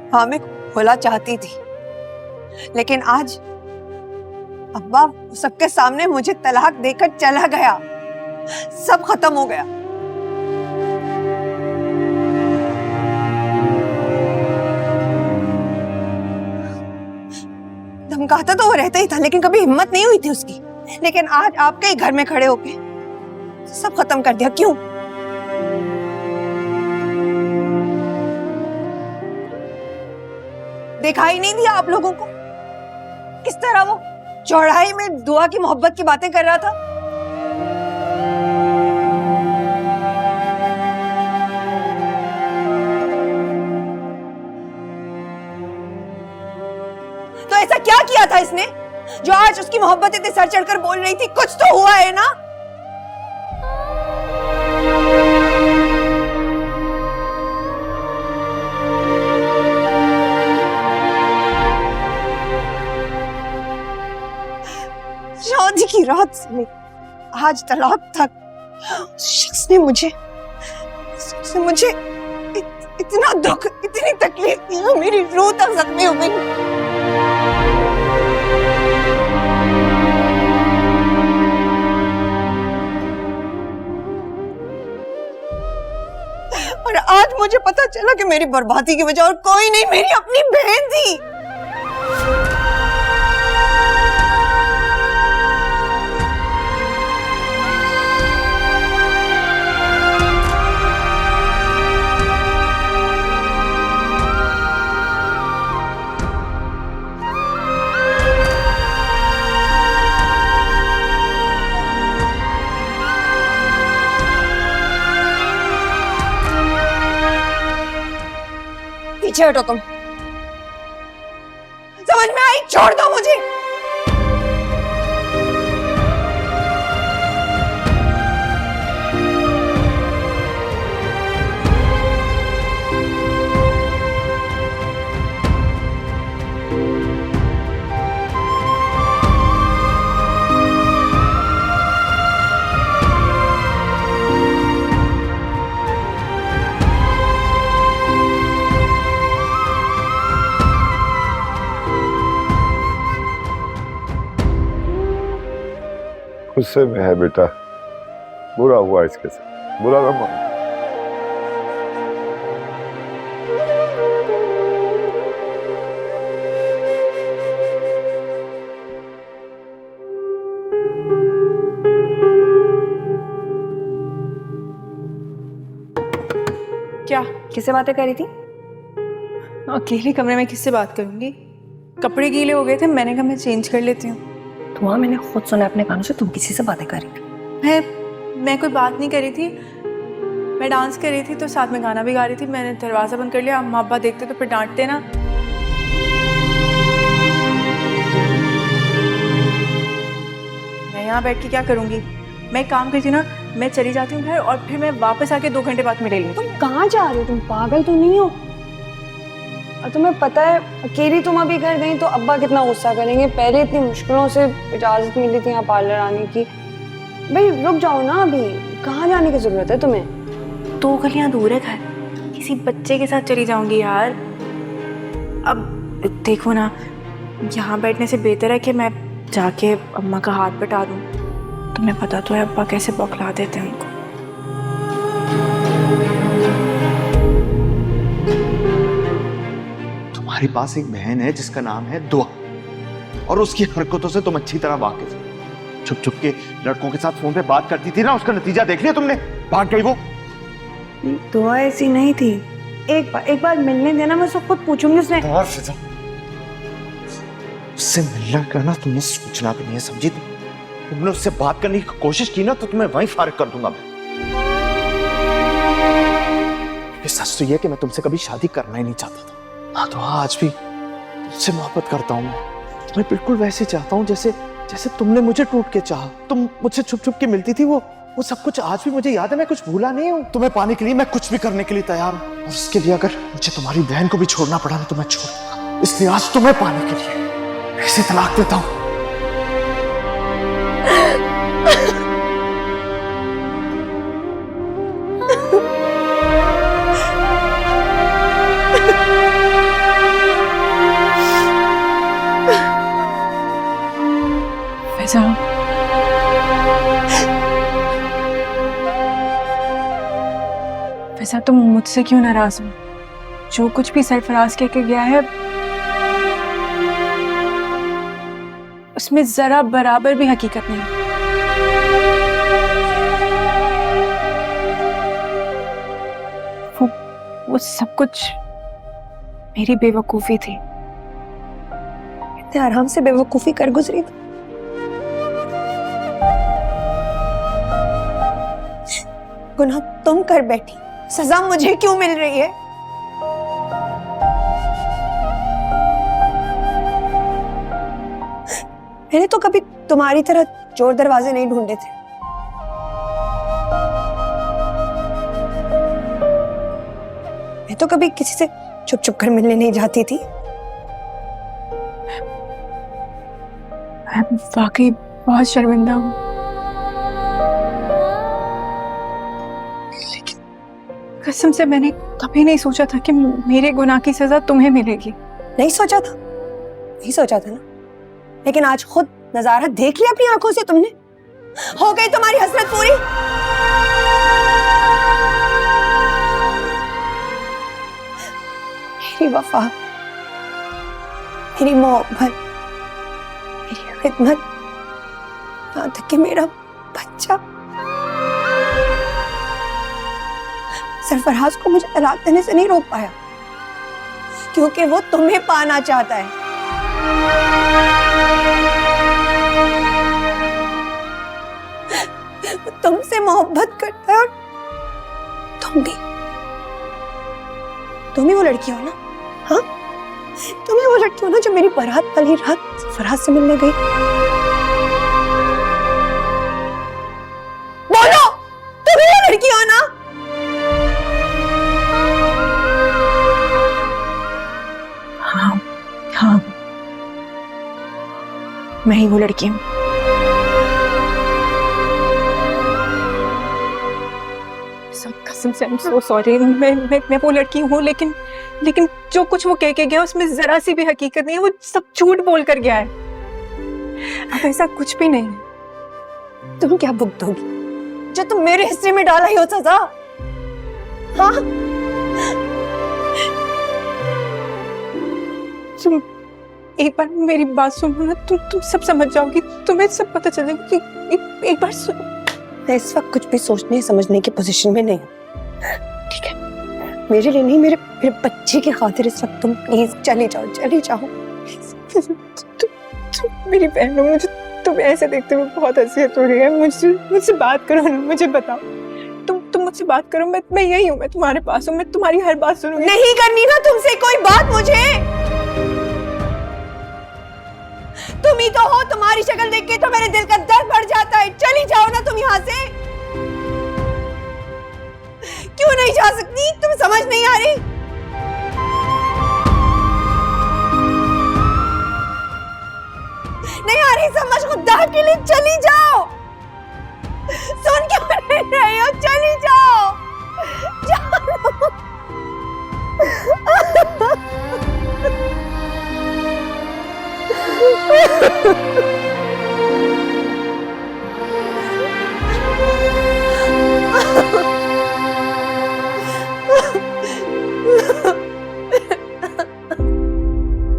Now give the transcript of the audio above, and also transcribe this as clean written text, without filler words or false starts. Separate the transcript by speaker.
Speaker 1: हाँ, मैं खुला चाहती थी, लेकिन आज अब्बा सबके सामने मुझे तलाक देकर चला गया। सब खत्म हो गया। धमकाता तो वो रहता ही था, लेकिन कभी हिम्मत नहीं हुई थी उसकी। लेकिन आज आपके ही घर में खड़े होके सब खत्म कर दिया। क्यों? दिखाई नहीं दिया आप लोगों को किस तरह वो चौराहे में दुआ की मोहब्बत की बातें कर रहा था? तो ऐसा क्या किया था इसने जो आज उसकी मोहब्बत इतने सर चढ़कर बोल रही थी? कुछ तो हुआ है ना? शादी की रात से लेकर आज तलाक तक उस शख्स ने मुझे इतना दुख, इतनी तकलीफ दी, मेरी रूह तक जख्मी हो गई। और आज मुझे पता चला कि मेरी बर्बादी की वजह और कोई नहीं, मेरी अपनी बहन थी। पीछे हटो तुम। समझ में आई? छोड़ दो मुझे।
Speaker 2: गुस्से में है बेटा, बुरा हुआ इसके साथ, बुरा ना मान।
Speaker 3: क्या? किससे बातें करी थी? अकेले कमरे में किससे बात करूंगी? कपड़े गीले हो गए थे, मैंने कहा मैं चेंज कर लेती हूँ।
Speaker 4: तो वहाँ मैंने खुद सुना अपने कानों से तुम किसी से बातें कर रही थी।
Speaker 3: मैं कोई बात नहीं कर रही थी, मैं डांस कर रही थी तो साथ में गाना भी गा रही थी। मैंने दरवाजा बंद कर लिया, अम्मा अब्बा देखते तो फिर डांटते ना। मैं यहाँ बैठ के क्या करूँगी? मैं एक काम करती हूँ ना, मैं चली जाती हूँ घर और फिर मैं वापस आके 2 घंटे बाद मिलेंगी।
Speaker 4: तुम कहाँ जा रही हो? तुम पागल तो नहीं हो? और तुम्हें पता है अकेली तुम अभी घर गई तो अब्बा कितना गुस्सा करेंगे। पहले इतनी मुश्किलों से इजाजत मिली थी यहाँ पार्लर आने की। भाई रुक जाओ ना, अभी कहाँ जाने की जरूरत है तुम्हें?
Speaker 3: 2 गलियाँ दूर है घर, किसी बच्चे के साथ चली जाऊंगी यार। अब देखो ना, यहाँ बैठने से बेहतर है कि मैं जाके अम्मा का हाथ बटा दूँ। तुम्हें पता तो है अब्बा कैसे बौखला देते हैं उनको।
Speaker 5: तुम्हारे पास एक बहन है जिसका नाम है दुआ, और उसकी हरकतों से तुम अच्छी तरह वाकिफ हो। छुप छुप के लड़कों के साथ फोन पे बात करती थी ना, उसका नतीजा देख लिया तुमने? भाग गई वो।
Speaker 4: दुआ ऐसी नहीं थी। एक बार मिलने देना, मैं उसको खुद पूछूंगी।
Speaker 5: उससे मिलना करना तुमने सोचना भी नहीं है, समझी? तुमने उससे बात करने की कोशिश की ना तो तुम्हें वहीं फारिग कर दूंगा मैं। सच तो यह कि मैं तुमसे कभी शादी करना ही नहीं चाहता था। हाँ तो आज भी तुमसे मोहब्बत करता हूँ मैं। तुम्हें बिल्कुल वैसे चाहता हूँ जैसे तुमने मुझे टूट के चाहा। तुम मुझसे छुप छुप के मिलती थी, वो सब कुछ आज भी मुझे याद है। मैं कुछ भूला नहीं हूँ। तुम्हें पाने के लिए मैं कुछ भी करने के लिए तैयार हूँ, और उसके लिए अगर मुझे तुम्हारी बहन को भी छोड़ना पड़ा ना तो मैं छोड़ दूंगा। इसलिए आज तुम्हें पाने के लिए ऐसे तलाक देता हूँ।
Speaker 3: फैजा, फैजा तुम मुझसे क्यों नाराज हो? जो कुछ भी सरफराज कह के गया है उसमें जरा बराबर भी हकीकत नहीं। वो सब कुछ मेरी बेवकूफी थी।
Speaker 1: इतने आराम से बेवकूफी कर गुजरी थी। गुनाह तुम कर बैठी, सजा मुझे क्यों मिल रही है? मैंने तो कभी तुम्हारी तरह चोर दरवाजे नहीं ढूंढे थे। मैं तो कभी किसी से छुप छुप कर मिलने नहीं जाती थी।
Speaker 3: मैं वाकई बहुत शर्मिंदा हूँ, लेकिन कसम से मैंने कभी नहीं सोचा था कि मेरे गुनाह की सजा तुम्हें मिलेगी।
Speaker 1: नहीं सोचा था, नहीं सोचा था ना, लेकिन आज खुद नजारा देख लिया अपनी आंखों से तुमने। हो गई तुम्हारी हसरत पूरी। मेरी वफा, मेरी मोहब्बत, मेरी खिदमत, यहाँ तक कि मेरा बच्चा। सरफराज को मुझे तलाक देने से नहीं रोक पाया, क्योंकि वो तुम्हें पाना चाहता है। वो तुमसे मोहब्बत करता है और तुम ही वो लड़की हो ना? हाँ, तुम ही वो लड़की हो ना जो मेरी बारात वाली रात सरफराज से मिलने गई। बोलो, तुम ही वो लड़की हो ना?
Speaker 3: हाँ हाँ, मैं ही वो लड़की हूँ। कसम से I'm so sorry, मैं वो लड़की हूँ, लेकिन जो कुछ वो कह के गया उसमें जरा सी भी हकीकत नहीं है। वो सब झूठ बोल कर गया है। अब ऐसा कुछ भी नहीं है।
Speaker 1: तुम क्या भुगतोगी जो तुम मेरे हिस्से में डाला ही हो सजा? हाँ,
Speaker 3: तुम एक बार मेरी बात सुनो ना, तुम सब समझ जाओगी, तुम्हें सब पता चलेगा कि एक बार सुनो।
Speaker 1: मैं इस वक्त कुछ भी सोचने समझने की पोजीशन में नहीं हूँ, ठीक है? मेरे लिए नहीं, मेरे बच्चे की खातिर इस वक्त तुम प्लीज चली जाओ, चली जाओ।
Speaker 3: तुम मेरी बहन हो, मुझे तुम ऐसे देखते हुए बहुत हंसी हो रही है। मुझसे बात करो ना, मुझे बताओ। तुम मुझसे बात करो, मैं यही हूँ, मैं तुम्हारे पास हूँ, मैं तुम्हारी हर बात सुनूंगी।
Speaker 1: नहीं करनी ना तुमसे कोई बात मुझे। तुम ही तो हो, तुम्हारी शक्ल देख के तो मेरे दिल का दर्द बढ़ जाता है। चली जाओ ना तुम यहाँ से। क्यों नहीं जा सकती? तुम समझ नहीं आ रही? नहीं आ रही समझ? खुदा के लिए चली जाओ। सुन क्यों नहीं रही हो? चली जाओ, जाओ।